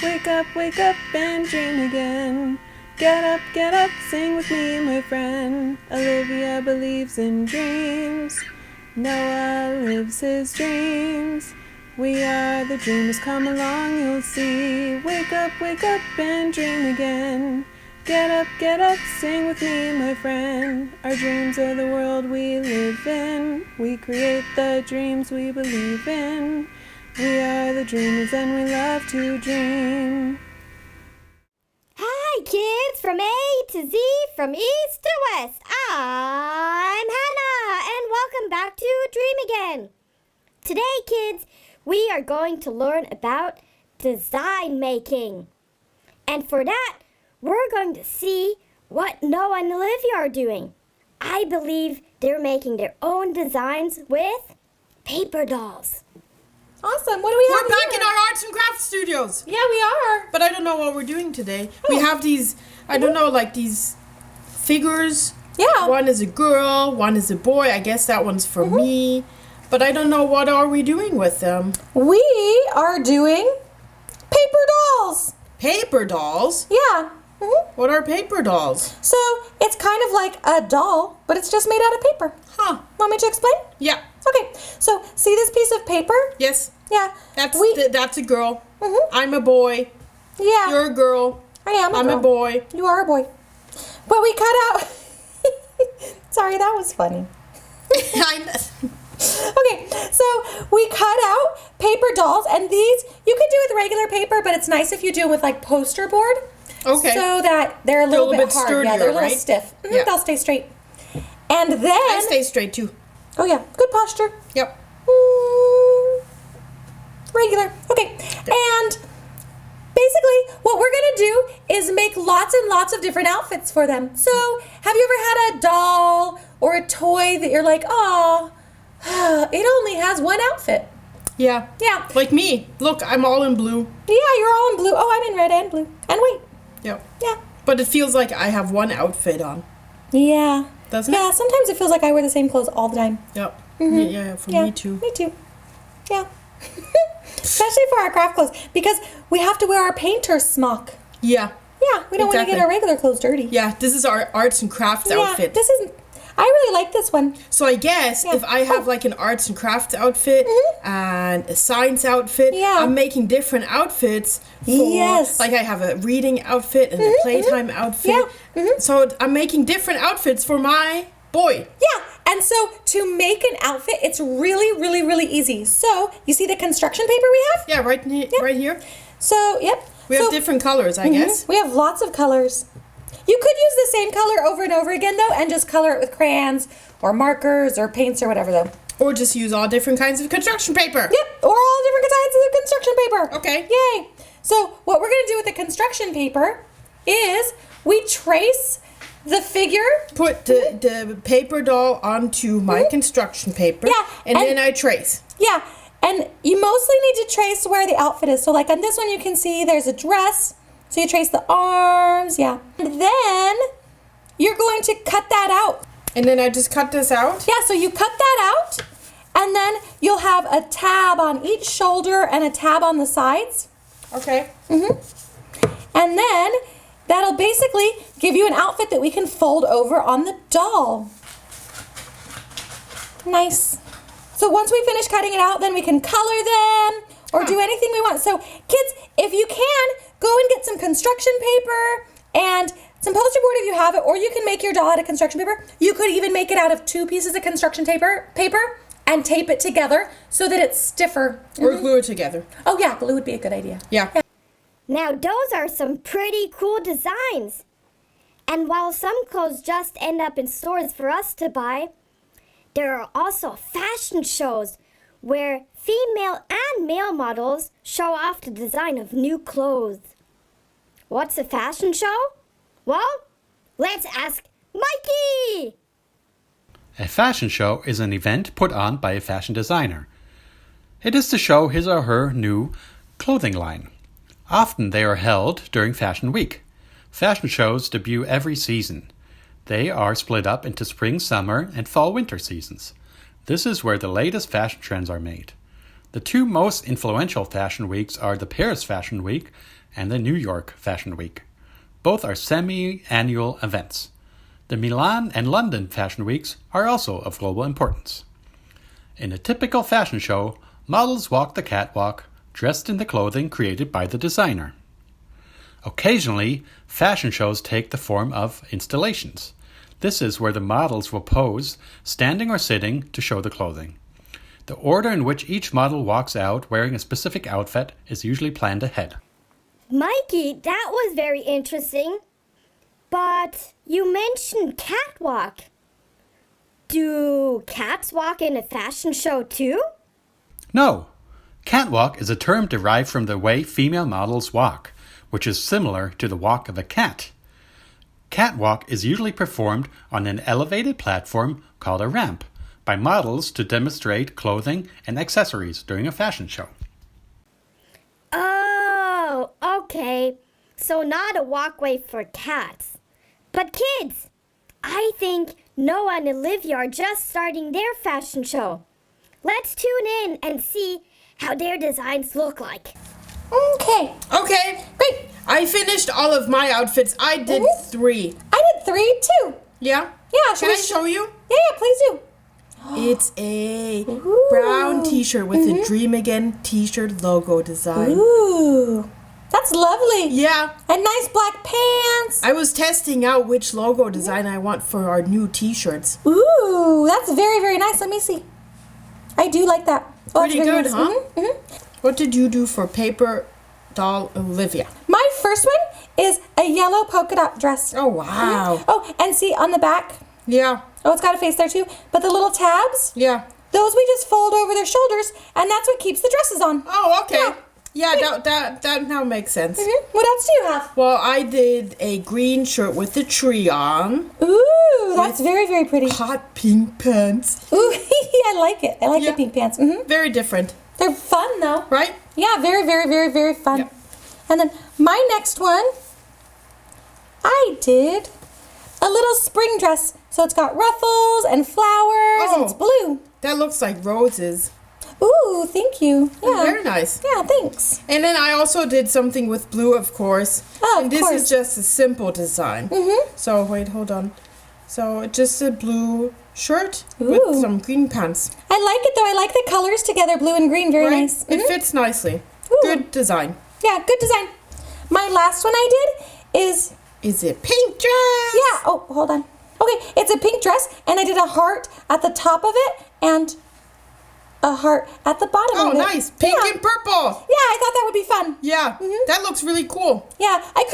wake up and dream again. Get up, sing with me, my friend. Olivia believes in dreams. Noah lives his dreams. We are the dreamers, come along, you'll see. Wake up and dream again. Get up, sing with me, my friend. Our dreams are the world we live in. We create the dreams we believe in. We are the dreamers and we love to dream. Hi kids, from A to Z, from East to West. I'm Hannah and welcome back to Dream Again. Today kids, we are going to learn about design making. And for that, we're going to see what Noah and Olivia are doing. I believe they're making their own designs with paper dolls. Awesome. What do we have We're back here? in our arts and crafts studios. Yeah, we are. But I don't know what we're doing today. We have these, these figures. Yeah. One is a girl, one is a boy. I guess that one's for me. But I don't know what are we doing with them. We are doing paper dolls. Paper dolls? Yeah. What are paper dolls? So it's kind of like a doll, but it's just made out of paper. Huh. Want me to explain? Yeah. Okay. So see this piece of paper? Yes. Yeah. That's a girl. I'm a boy. Yeah. You're a girl. I am. I'm a boy. You are a boy. But we cut out. Sorry, that was funny. Okay, so we cut out paper dolls, and these you could do with regular paper, but it's nice if you do with like poster board. Okay. So that they're a little bit hard. sturdier, Yeah, they're a little right? stiff. Yeah. They'll stay straight. And then I stay straight too. oh yeah, good posture. Yep. Regular. Okay. And basically what we're going to do is make lots and lots of different outfits for them. So have you ever had a doll or a toy that you're like, oh, it only has one outfit? Yeah. Yeah. Like me. Look, I'm all in blue. Yeah, you're all in blue. Oh, I'm in red and blue. And white. Yep. Yeah. But it feels like I have one outfit on. Yeah. Doesn't it? Yeah, sometimes it feels like I wear the same clothes all the time. Yep. Yeah, me too. Me too. Yeah. Especially for our craft clothes, because we have to wear our painter's smock. Yeah. Yeah, we don't want to get our regular clothes dirty. Yeah, this is our arts and crafts outfit. This isn't. I really like this one. So I guess if I have like an arts and crafts outfit and a science outfit, I'm making different outfits for, like I have a reading outfit and a playtime outfit. So I'm making different outfits for my boy. Yeah, and so to make an outfit, it's really, really, really easy. So you see the construction paper we have? Yeah, right here. So, We have different colors, I guess. We have lots of colors. You could use the same color over and over again, though, and just color it with crayons or markers or paints or whatever, though. Or just use all different kinds of construction paper. Yep, or all different kinds of construction paper. Okay. Yay. So what we're going to do with the construction paper is we trace the figure. Put the paper doll onto my construction paper. Yeah, And then I trace. Yeah, and you mostly need to trace where the outfit is. So like on this one you can see there's a dress. So you trace the arms, And then you're going to cut that out. And then I just cut this out? Yeah, so you cut that out, and then you'll have a tab on each shoulder and a tab on the sides. Okay. And then that'll basically give you an outfit that we can fold over on the doll. Nice. So once we finish cutting it out, then we can color them or do anything we want. So kids, if you can, go and get some construction paper and some poster board if you have it, or you can make your doll out of construction paper. You could even make it out of 2 pieces of construction paper and tape it together so that it's stiffer. Or glue it together. Oh yeah, glue would be a good idea. Yeah. Now those are some pretty cool designs. And while some clothes just end up in stores for us to buy, there are also fashion shows where female and male models show off the design of new clothes. What's a fashion show? Well, let's ask Mikey! A fashion show is an event put on by a fashion designer. It is to show his or her new clothing line. Often they are held during Fashion Week. Fashion shows debut every season. They are split up into spring, summer, and fall-winter seasons. This is where the latest fashion trends are made. The 2 most influential fashion weeks are the Paris Fashion Week and the New York Fashion Week. Both are semi-annual events. The Milan and London Fashion Weeks are also of global importance. In a typical fashion show, models walk the catwalk dressed in the clothing created by the designer. Occasionally, fashion shows take the form of installations. This is where the models will pose, standing or sitting, to show the clothing. The order in which each model walks out wearing a specific outfit is usually planned ahead. Mikey, that was very interesting. But you mentioned catwalk. Do cats walk in a fashion show too? No. Catwalk is a term derived from the way female models walk, which is similar to the walk of a cat. Catwalk is usually performed on an elevated platform called a ramp by models to demonstrate clothing and accessories during a fashion show. Oh, okay. So not a walkway for cats. But kids, I think Noah and Olivia are just starting their fashion show. Let's tune in and see how their designs look like. Okay. Okay. Great. I finished all of my outfits. I did 3. I did 3 too. Yeah? Yeah. Can I show you? Yeah, please do. It's a brown t-shirt with a Dream Again t-shirt logo design. Ooh. That's lovely. Yeah. And nice black pants. I was testing out which logo design I want for our new t-shirts. Ooh, that's very, very nice. Let me see. I do like that. Pretty that's very good, nice. huh? Mm-hmm. What did you do for paper doll Olivia? My first one is a yellow polka dot dress. Oh, wow. Mm-hmm. Oh, and see on the back. Yeah. Oh, it's got a face there too. But the little tabs, Yeah. those we just fold over their shoulders, and that's what keeps the dresses on. Oh, okay. Yeah. Yeah, that now makes sense. Mm-hmm. What else do you have? Well, I did a green shirt with the tree on. Ooh, that's very, very pretty. Hot pink pants. Ooh, I like it. I like Yeah. the pink pants. Mm-hmm. Very different, They're fun though. right? Yeah, very, very, very, very fun. Yeah. And then my next one, I did a little spring dress. So it's got ruffles and flowers and it's blue. That looks like roses. Ooh, thank you. Yeah. Very nice. Yeah, thanks. And then I also did something with blue, of course. Oh, and of this course. is just a simple design. Mm-hmm. So wait, hold on. So just a blue shirt Ooh. with some green pants. I like it though. I like the colors together, blue and green. Very Right? nice. It Mhm. fits nicely. Ooh. Good design. Yeah, good design. My last one I did Is it pink dress? yeah. Oh, hold on. Okay, it's a pink dress, and I did a heart at the top of it and a heart at the bottom Oh, of it. nice. Pink Yeah. and purple. Yeah, I thought that would be fun. Yeah, that looks really cool. Yeah, I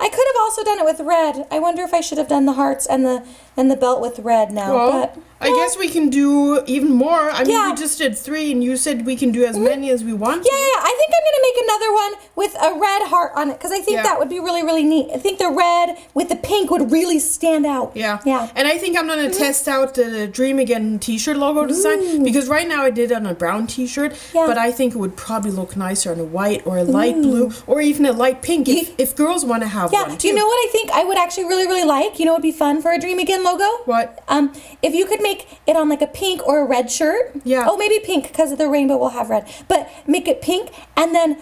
could have also done it with red. I wonder if I should have done the hearts and the belt with red now. Well, but I guess we can do even more. I mean, Yeah. we just did 3, and you said we can do as many as we want. yeah, I think I'm gonna make another one with a red heart on it because I think Yeah. that would be really, really neat. I think the red with the pink would really stand out. Yeah. Yeah. And I think I'm going to test out the Dream Again t-shirt logo design because right now I did it on a brown t-shirt, Yeah. but I think it would probably look nicer on a white or a light blue or even a light pink if girls want to have Yeah, one too. you know what I think I would actually really, really like? You know what would be fun for a Dream Again logo? What? If you could make it on like a pink or a red shirt. Yeah. Oh, maybe pink because of the rainbow will have red. But make it pink and then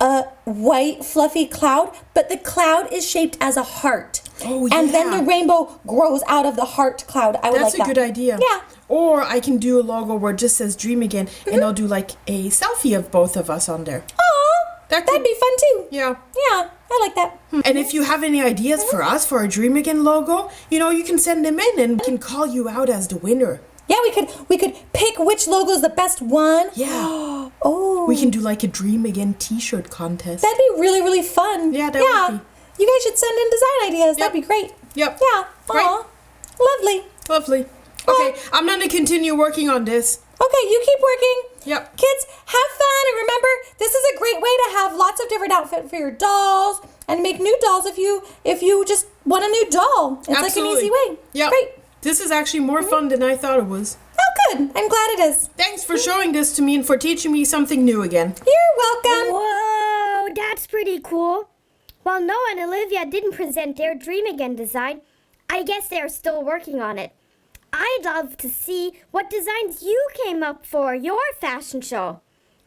a white fluffy cloud, but the cloud is shaped as a heart. Oh, And then yeah. the rainbow grows out of the heart cloud. I would That's like a that. good idea. Yeah. Or I can do a logo where it just says Dream Again and I'll do like a selfie of both of us on there. Aw, That that'd could- be fun too. Yeah. Yeah, I like that. And if you have any ideas for us for a Dream Again logo, you can send them in and we can call you out as the winner. Yeah, we could pick which logo is the best one. Yeah. Oh. We can do like a Dream Again t-shirt contest. That'd be really, really fun. Yeah, that would be. You guys should send in design ideas. Yep. That'd be great. Yep. Yeah. Great. Aw. Lovely. Lovely. Okay, I'm going to continue working on this. Okay, you keep working. Yep. Kids, have fun. And remember, this is a great way to have lots of different outfits for your dolls and make new dolls if you just want a new doll. It's like an easy way. Yep. Great. This is actually more fun than I thought it was. Oh, good. I'm glad it is. Thanks for showing this to me and for teaching me something new again. You're welcome. Whoa, that's pretty cool. While Noah and Olivia didn't present their Dream Again design, I guess they're still working on it. I'd love to see what designs you came up for your fashion show.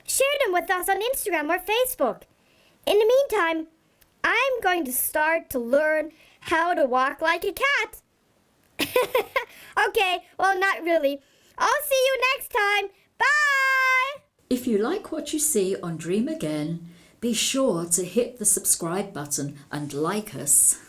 Share them with us on Instagram or Facebook. In the meantime, I'm going to start to learn how to walk like a cat. Okay, well, not really. I'll see you next time. Bye! If you like what you see on Dream Again, be sure to hit the subscribe button and like us.